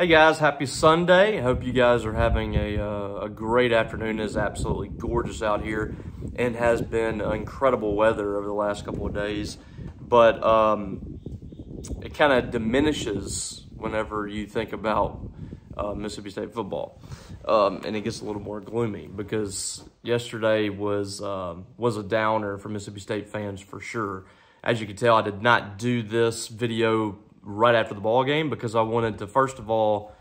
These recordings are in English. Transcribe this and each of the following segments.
Hey guys, happy Sunday. I hope you guys are having a great afternoon. It is absolutely gorgeous out here and has been incredible weather over the last couple of days. But it kind of diminishes whenever you think about Mississippi State football. And it gets a little more gloomy because yesterday was a downer for Mississippi State fans for sure. As you can tell, I did not do this video right after the ball game because I wanted to, first of all,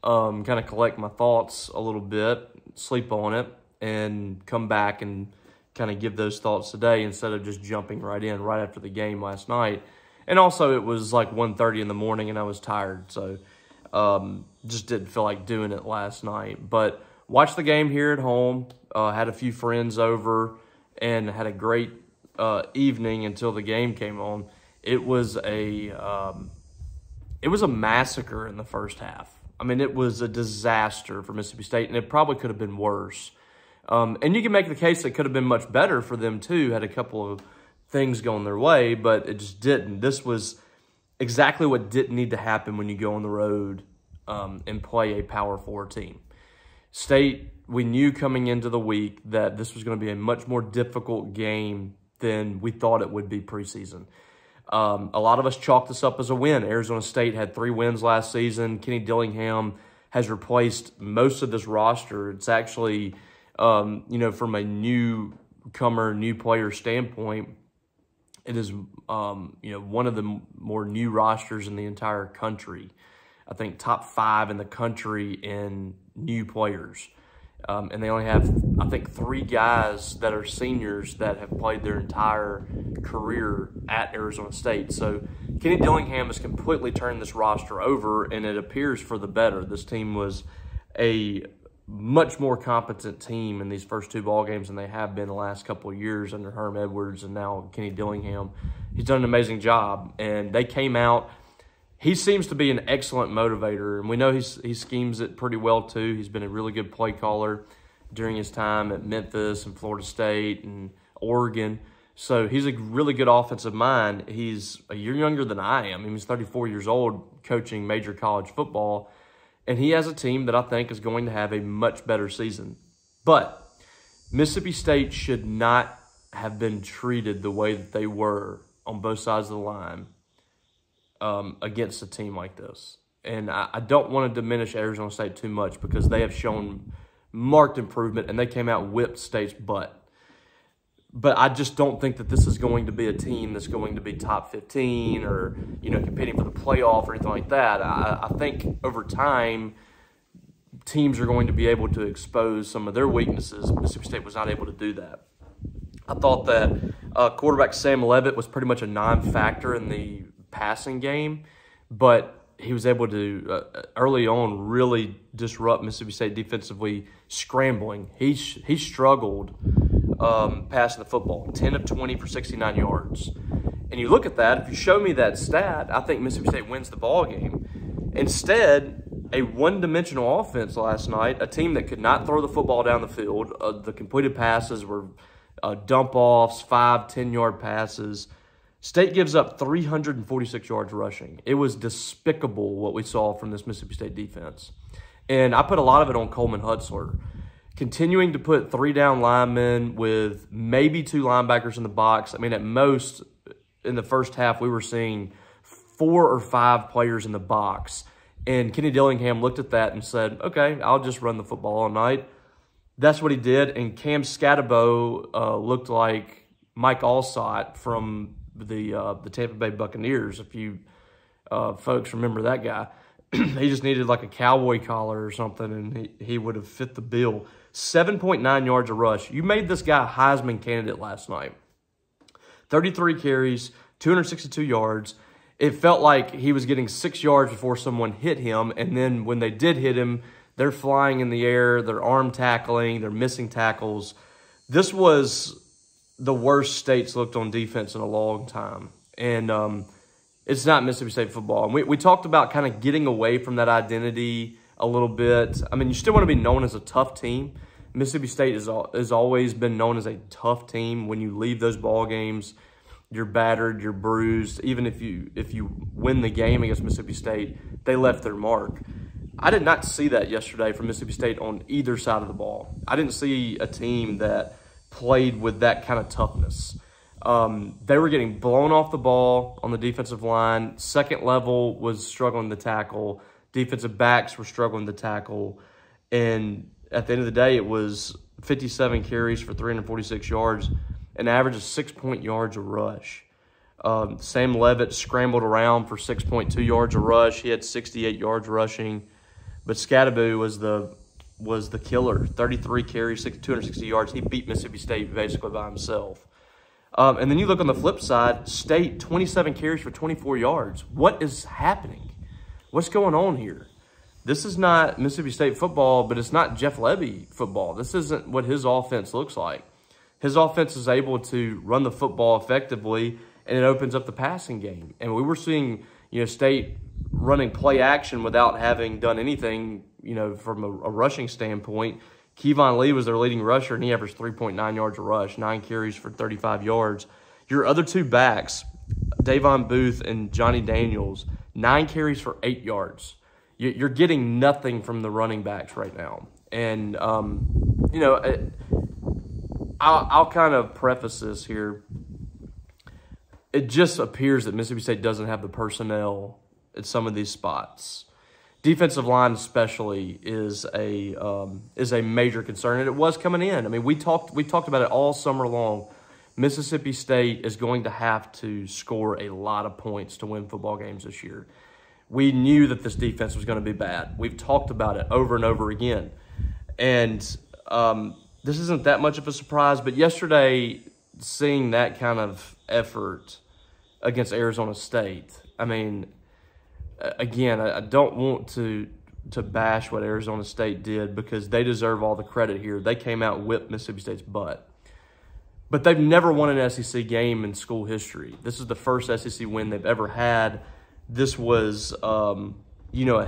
kind of collect my thoughts a little bit, sleep on it, and come back and kind of give those thoughts today instead of just jumping right in right after the game last night. And also it was like 1:30 in the morning and I was tired, so just didn't feel like doing it last night. But watched the game here at home, had a few friends over, and had a great evening until the game came on. It was a massacre in the first half. I mean, it was a disaster for Mississippi State, and it probably could have been worse. And you can make the case that it could have been much better for them, too, had a couple of things going their way, but it just didn't. This was exactly what didn't need to happen when you go on the road and play a Power 4 team. State, we knew coming into the week that this was going to be a much more difficult game than we thought it would be preseason. A lot of us chalked this up as a win. Arizona State had 3 wins last season. Kenny Dillingham has replaced most of this roster. It's actually, from a newcomer, new player standpoint, it is, one of the more new rosters in the entire country. I think top 5 in the country in new players. And they only have, I think, 3 guys that are seniors that have played their entire career at Arizona State. So Kenny Dillingham has completely turned this roster over, and it appears for the better. This team was a much more competent team in these first 2 ball games than they have been the last couple of years under Herm Edwards and now Kenny Dillingham. He's done an amazing job, and they came out. He seems to be an excellent motivator, and we know he schemes it pretty well too. He's been a really good play caller during his time at Memphis and Florida State and Oregon. So he's a really good offensive mind. He's a year younger than I am. He's 34 years old coaching major college football, and he has a team that I think is going to have a much better season. But Mississippi State should not have been treated the way that they were on both sides of the line against a team like this. And I don't want to diminish Arizona State too much because they have shown marked improvement and they came out and whipped State's butt. But I just don't think that this is going to be a team that's going to be top 15 or, competing for the playoff or anything like that. I think over time, teams are going to be able to expose some of their weaknesses. Mississippi State was not able to do that. I thought that quarterback Sam Leavitt was pretty much a non-factor in the passing game, but he was able to early on really disrupt Mississippi State defensively, scrambling. He struggled passing the football, 10 of 20 for 69 yards. And you look at that, if you show me that stat, I think Mississippi State wins the ball game. Instead, a one-dimensional offense last night, a team that could not throw the football down the field. The completed passes were dump-offs, 5, 10-yard passes. State gives up 346 yards rushing. It was despicable what we saw from this Mississippi State defense. And I put a lot of it on Coleman Hutzler. Continuing to put 3 down linemen with maybe 2 linebackers in the box. I mean, at most, in the first half, we were seeing 4 or 5 players in the box. And Kenny Dillingham looked at that and said, okay, I'll just run the football all night. That's what he did. And Cam Scatterbo looked like Mike Allsott from the Tampa Bay Buccaneers, if you folks remember that guy. He just needed like a cowboy collar or something, and he would have fit the bill. 7.9 yards a rush. You made this guy a Heisman candidate last night. 33 carries, 262 yards. It felt like he was getting 6 yards before someone hit him, and then when they did hit him, they're flying in the air, they're arm tackling, they're missing tackles. This was the worst State's looked on defense in a long time. And it's not Mississippi State football. And we talked about kind of getting away from that identity a little bit. I mean, you still want to be known as a tough team. Mississippi State has always been known as a tough team. When you leave those ball games, you're battered, you're bruised. Even if you win the game against Mississippi State, they left their mark. I did not see that yesterday from Mississippi State on either side of the ball. I didn't see a team that played with that kind of toughness. They were getting blown off the ball on the defensive line. Second level was struggling to tackle. Defensive backs were struggling to tackle. And at the end of the day, it was 57 carries for 346 yards, an average of 6 yards a rush. Sam Levitt scrambled around for 6.2 yards a rush. He had 68 yards rushing. But Scadaboo was the killer. 33 carries, 260 yards. He beat Mississippi State basically by himself. And then you look on the flip side, State, 27 carries for 24 yards. What is happening? What's going on here? This is not Mississippi State football, but it's not Jeff Lebby football. This isn't what his offense looks like. His offense is able to run the football effectively, and it opens up the passing game. And we were seeing, State running play action without having done anything, from a rushing standpoint. Kevon Lee was their leading rusher, and he averaged 3.9 yards a rush, 9 carries for 35 yards. Your other two backs, Davon Booth and Johnny Daniels, 9 carries for 8 yards. You're getting nothing from the running backs right now. And, I'll kind of preface this here. It just appears that Mississippi State doesn't have the personnel at some of these spots. Defensive line especially is a major concern, and it was coming in. I mean, we talked about it all summer long. Mississippi State is going to have to score a lot of points to win football games this year. We knew that this defense was going to be bad. We've talked about it over and over again. And this isn't that much of a surprise, but yesterday, seeing that kind of effort against Arizona State, I mean, again, I don't want to bash what Arizona State did because they deserve all the credit here. They came out and whipped Mississippi State's butt. But they've never won an SEC game in school history. This is the first SEC win they've ever had. This was, a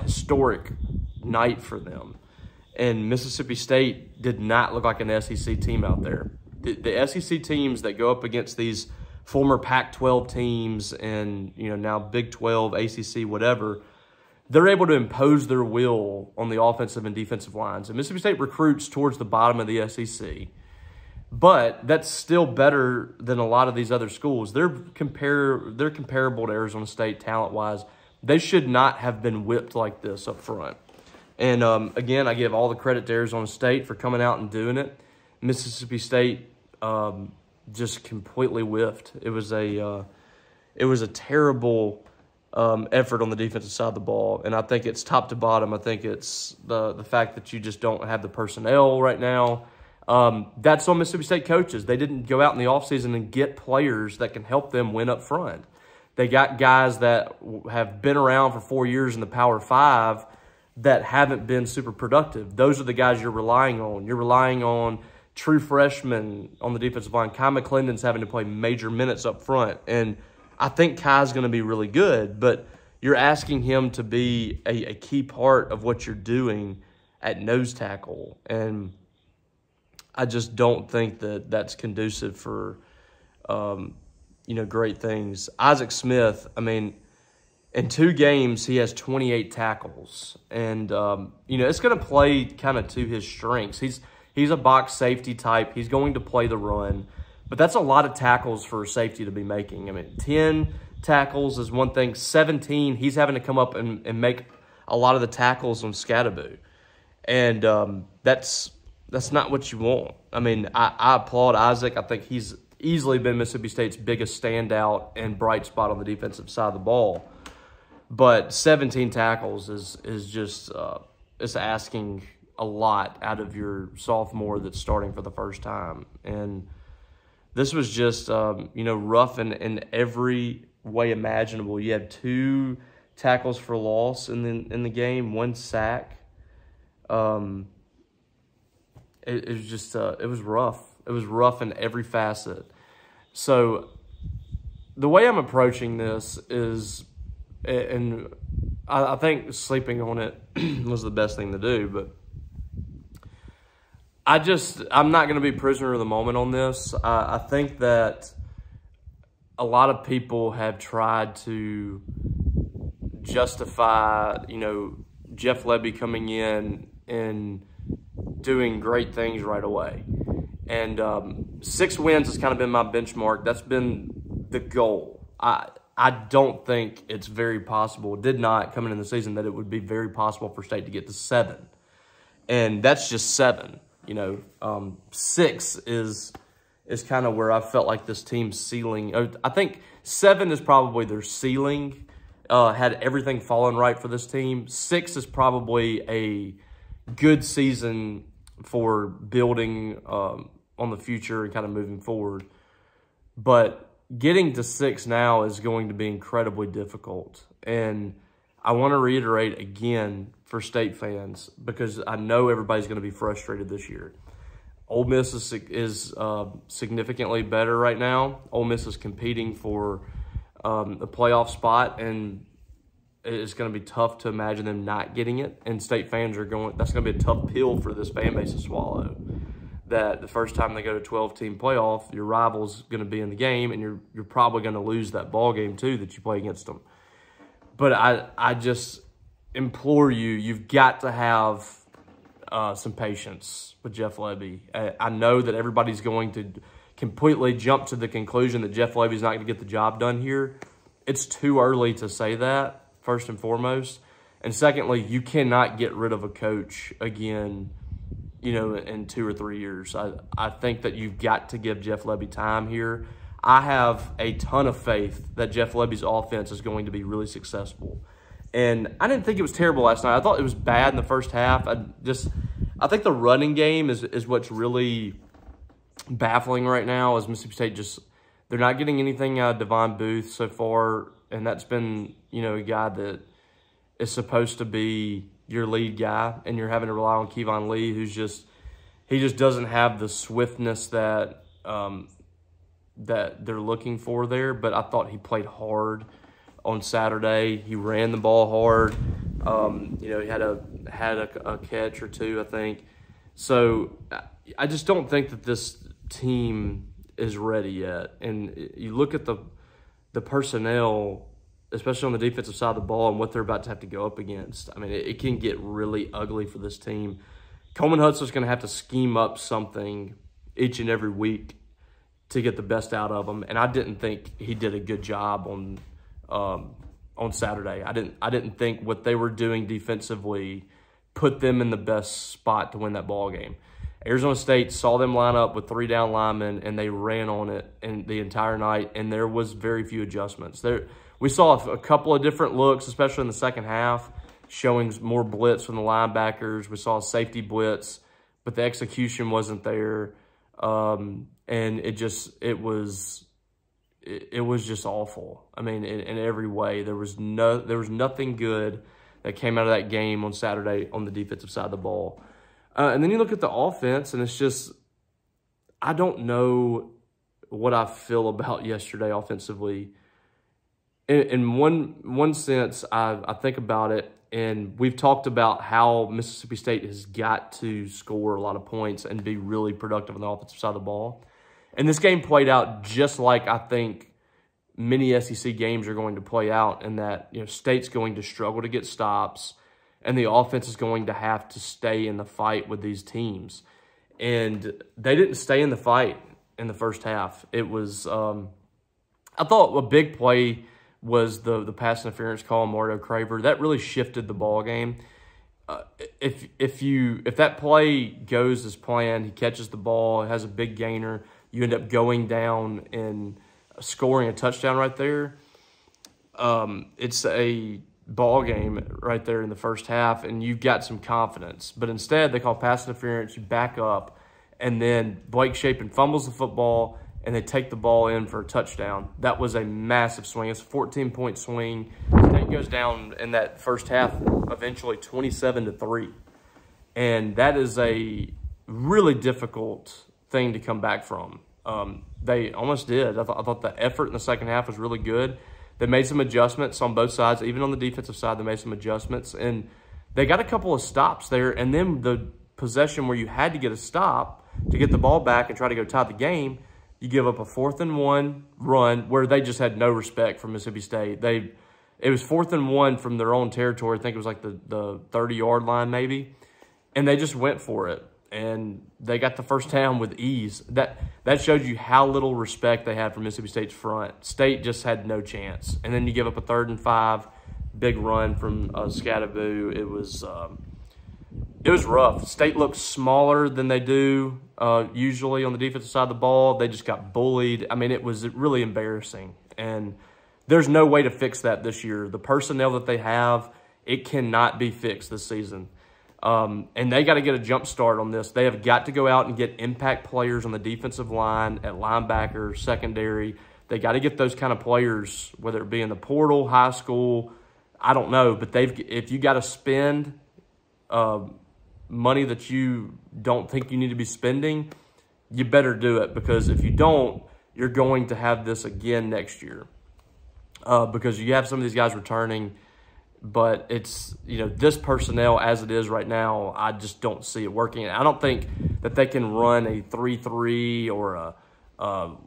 historic night for them. And Mississippi State did not look like an SEC team out there. The SEC teams that go up against these former Pac-12 teams and, now Big 12, ACC, whatever, they're able to impose their will on the offensive and defensive lines. And Mississippi State recruits towards the bottom of the SEC. But that's still better than a lot of these other schools. They're comparable to Arizona State talent-wise. They should not have been whipped like this up front. And, again, I give all the credit to Arizona State for coming out and doing it. Mississippi State just completely whiffed. It was a terrible effort on the defensive side of the ball, and I think it's top to bottom. I think it's the fact that you just don't have the personnel right now. That's on Mississippi State coaches. They didn't go out in the offseason and get players that can help them win up front. They got guys that have been around for 4 years in the Power 5 that haven't been super productive. Those are the guys you're relying on. You're relying on true freshmen on the defensive line. Kai McClendon's having to play major minutes up front. And I think Kai's going to be really good, but you're asking him to be a key part of what you're doing at nose tackle. And I just don't think that that's conducive for, great things. Isaac Smith, I mean, in 2 games, he has 28 tackles. And, it's going to play kind of to his strengths. He's a box safety type. He's going to play the run. But that's a lot of tackles for a safety to be making. I mean, 10 tackles is one thing. 17, he's having to come up and make a lot of the tackles on Scadaboo. And that's not what you want. I mean, I applaud Isaac. I think he's easily been Mississippi State's biggest standout and bright spot on the defensive side of the ball. But 17 tackles is just it's asking a lot out of your sophomore that's starting for the first time. And this was just, rough in every way imaginable. You had 2 tackles for loss in the game, 1 sack. It was just, it was rough. It was rough in every facet. So the way I'm approaching this is, and I think sleeping on it was the best thing to do, but I'm not going to be prisoner of the moment on this. I think that a lot of people have tried to justify, Jeff Lebby coming in and doing great things right away. And 6 wins has kind of been my benchmark. That's been the goal. I don't think it's very possible. It did not coming in the season that it would be very possible for State to get to 7. And that's just 7. 6 is kind of where I felt like this team's ceiling. I think 7 is probably their ceiling. Had everything fallen right for this team. 6 is probably a good season for building on the future and kind of moving forward. But getting to 6 now is going to be incredibly difficult. And I want to reiterate again for State fans, because I know everybody's going to be frustrated this year. Ole Miss is significantly better right now. Ole Miss is competing for a playoff spot, and it's going to be tough to imagine them not getting it. And State fans are going, that's going to be a tough pill for this fan base to swallow. That the first time they go to 12-team playoff, your rival's going to be in the game, and you're probably going to lose that ball game too that you play against them. But I just implore you, you've got to have some patience with Jeff Lebby. I know that everybody's going to completely jump to the conclusion that Jeff Lebby's not going to get the job done here. It's too early to say that, first and foremost. And secondly, you cannot get rid of a coach again, in 2 or 3 years. I think that you've got to give Jeff Lebby time here. I have a ton of faith that Jeff Lebby's offense is going to be really successful. And I didn't think it was terrible last night. I thought it was bad in the first half. I think the running game is what's really baffling right now. Is Mississippi State they're not getting anything out of Devon Booth so far, and that's been, a guy that is supposed to be your lead guy, and you're having to rely on Kevon Lee, he just doesn't have the swiftness that that they're looking for there. But I thought he played hard on Saturday. He ran the ball hard. He had a catch or two, I think. So I just don't think that this team is ready yet. And you look at the personnel, especially on the defensive side of the ball, and what they're about to have to go up against. I mean, it can get really ugly for this team. Coleman Hutzler's going to have to scheme up something each and every week to get the best out of them. And I didn't think he did a good job on Saturday. I didn't think what they were doing defensively put them in the best spot to win that ball game. Arizona State saw them line up with 3 down linemen, and they ran on it the entire night, and there was very few adjustments. We saw a couple of different looks, especially in the second half, showing more blitz from the linebackers. We saw a safety blitz, but the execution wasn't there, and it was just awful. I mean, in every way, there was nothing good that came out of that game on Saturday on the defensive side of the ball. And then you look at the offense, and it's just, I don't know what I feel about yesterday offensively. In one sense, I think about it, and we've talked about how Mississippi State has got to score a lot of points and be really productive on the offensive side of the ball. And this game played out just like I think many SEC games are going to play out, in that State's going to struggle to get stops, and the offense is going to have to stay in the fight with these teams. And they didn't stay in the fight in the first half. It was, I thought a big play was the pass interference call on Mario Craver. That really shifted the ball game. If that play goes as planned, he catches the ball, has a big gainer, you end up going down and scoring a touchdown right there. It's a ball game right there in the first half, and you've got some confidence. But instead, they call pass interference, you back up, and then Blake Shapen fumbles the football, and they take the ball in for a touchdown. That was a massive swing. It's a 14-point swing. State goes down in that first half, eventually 27-3. And that is a really difficult thing to come back from. They almost did. I thought the effort in the second half was really good. They made some adjustments on both sides. Even on the defensive side, they made some adjustments. And they got a couple of stops there. And then the possession where you had to get a stop to get the ball back and try to go tie the game, you give up a 4th and 1 run where they just had no respect for Mississippi State. It was 4th and 1 from their own territory. I think it was like the 30-yard line maybe. And they just went for it. And they got the first down with ease. That showed you how little respect they had for Mississippi State's front. State just had no chance. And then you give up a 3rd and 5, big run from Scattaboo. It was rough. State looked smaller than they do usually on the defensive side of the ball. They just got bullied. I mean, it was really embarrassing. And there's no way to fix that this year. The personnel that they have, it cannot be fixed this season. And they got to get a jump start on this. They have got to go out and get impact players on the defensive line, at linebacker, secondary. They got to get those kind of players, whether it be in the portal, high school, I don't know. But if you got to spend money that you don't think you need to be spending, you better do it, because if you don't, you're going to have this again next year. Because you have some of these guys returning, but it's, this personnel as it is right now, I just don't see it working. I don't think that they can run a 3-3 or a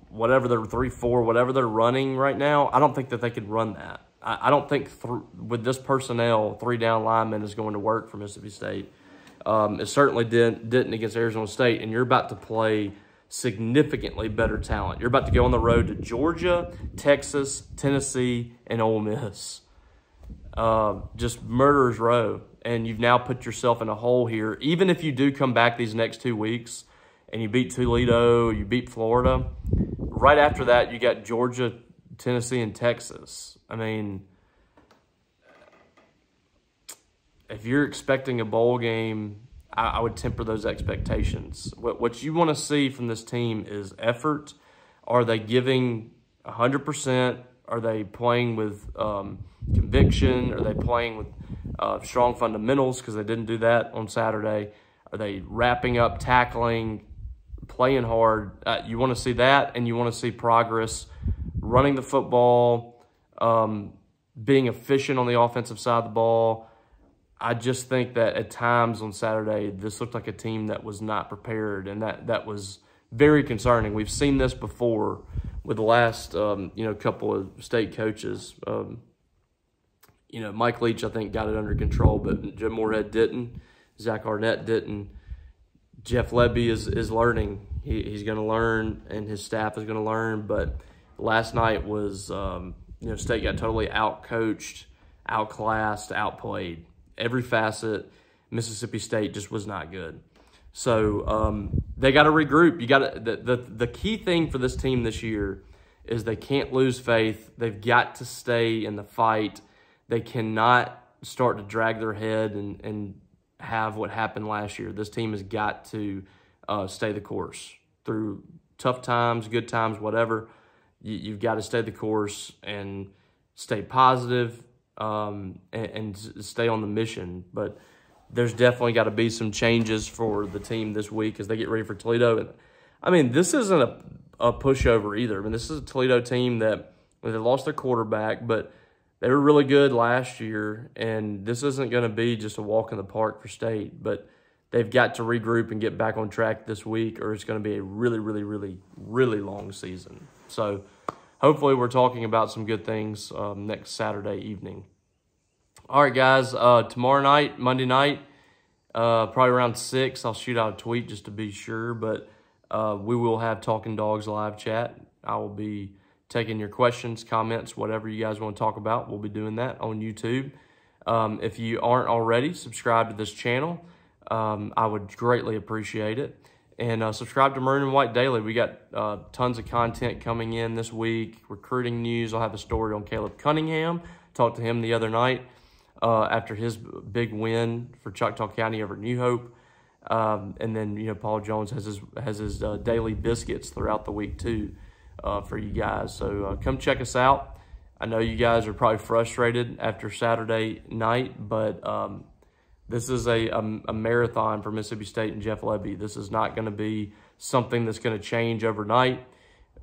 whatever they're 3-4, whatever they're running right now. I don't think that they could run that. I don't think with this personnel, 3-down linemen is going to work for Mississippi State. It certainly didn't against Arizona State, and you're about to play significantly better talent. You're about to go on the road to Georgia, Texas, Tennessee, and Ole Miss. Just murderer's row. And you've now put yourself in a hole here. Even if you do come back these next 2 weeks and you beat Toledo, you beat Florida, right after that you got Georgia, Tennessee, and Texas. I mean, if you're expecting a bowl game, I would temper those expectations. What you want to see from this team is effort. Are they giving 100%? Are they playing with conviction? Are they playing with strong fundamentals, because they didn't do that on Saturday? Are they wrapping up, tackling, playing hard? You want to see that, and you want to see progress, running the football, being efficient on the offensive side of the ball. I just think that at times on Saturday, this looked like a team that was not prepared, and that was very concerning. We've seen this before with the last, couple of state coaches. Mike Leach, I think, got it under control, but Jim Moorhead didn't. Zach Arnett didn't. Jeff Lebby is learning. He's going to learn, and his staff is going to learn. But last night was, State got totally out-coached, outclassed, outplayed. Every facet, Mississippi State just was not good. So they got to regroup. You got the key thing for this team this year is they can't lose faith. They've got to stay in the fight. They cannot start to drag their head and have what happened last year. This team has got to stay the course through tough times, good times, whatever. You've got to stay the course and stay positive. And stay on the mission. But there's definitely got to be some changes for the team this week as they get ready for Toledo. And I mean, this isn't a pushover either. I mean, this is a Toledo team that they lost their quarterback, but they were really good last year. And this isn't going to be just a walk in the park for State. But they've got to regroup and get back on track this week, or it's going to be a really, really, really, really long season. So hopefully we're talking about some good things next Saturday evening. All right, guys, tomorrow night, Monday night, probably around 6, I'll shoot out a tweet just to be sure, but we will have Talking Dogs live chat. I will be taking your questions, comments, whatever you guys want to talk about. We'll be doing that on YouTube. If you aren't already, subscribe to this channel. I would greatly appreciate it. And subscribe to Maroon and White Daily. We got tons of content coming in this week. Recruiting news. I'll have a story on Caleb Cunningham. Talked to him the other night after his big win for Choctaw County over New Hope. And then, Paul Jones has his daily biscuits throughout the week too for you guys. So come check us out. I know you guys are probably frustrated after Saturday night, but this is a marathon for Mississippi State and Jeff Lebby. This is not going to be something that's going to change overnight.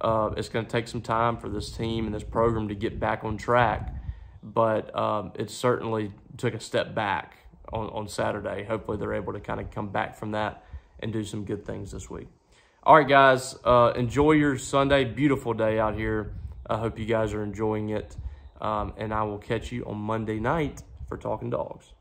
It's going to take some time for this team and this program to get back on track. But it certainly took a step back on Saturday. Hopefully they're able to kind of come back from that and do some good things this week. All right, guys, enjoy your Sunday. Beautiful day out here. I hope you guys are enjoying it. And I will catch you on Monday night for Talking Dogs.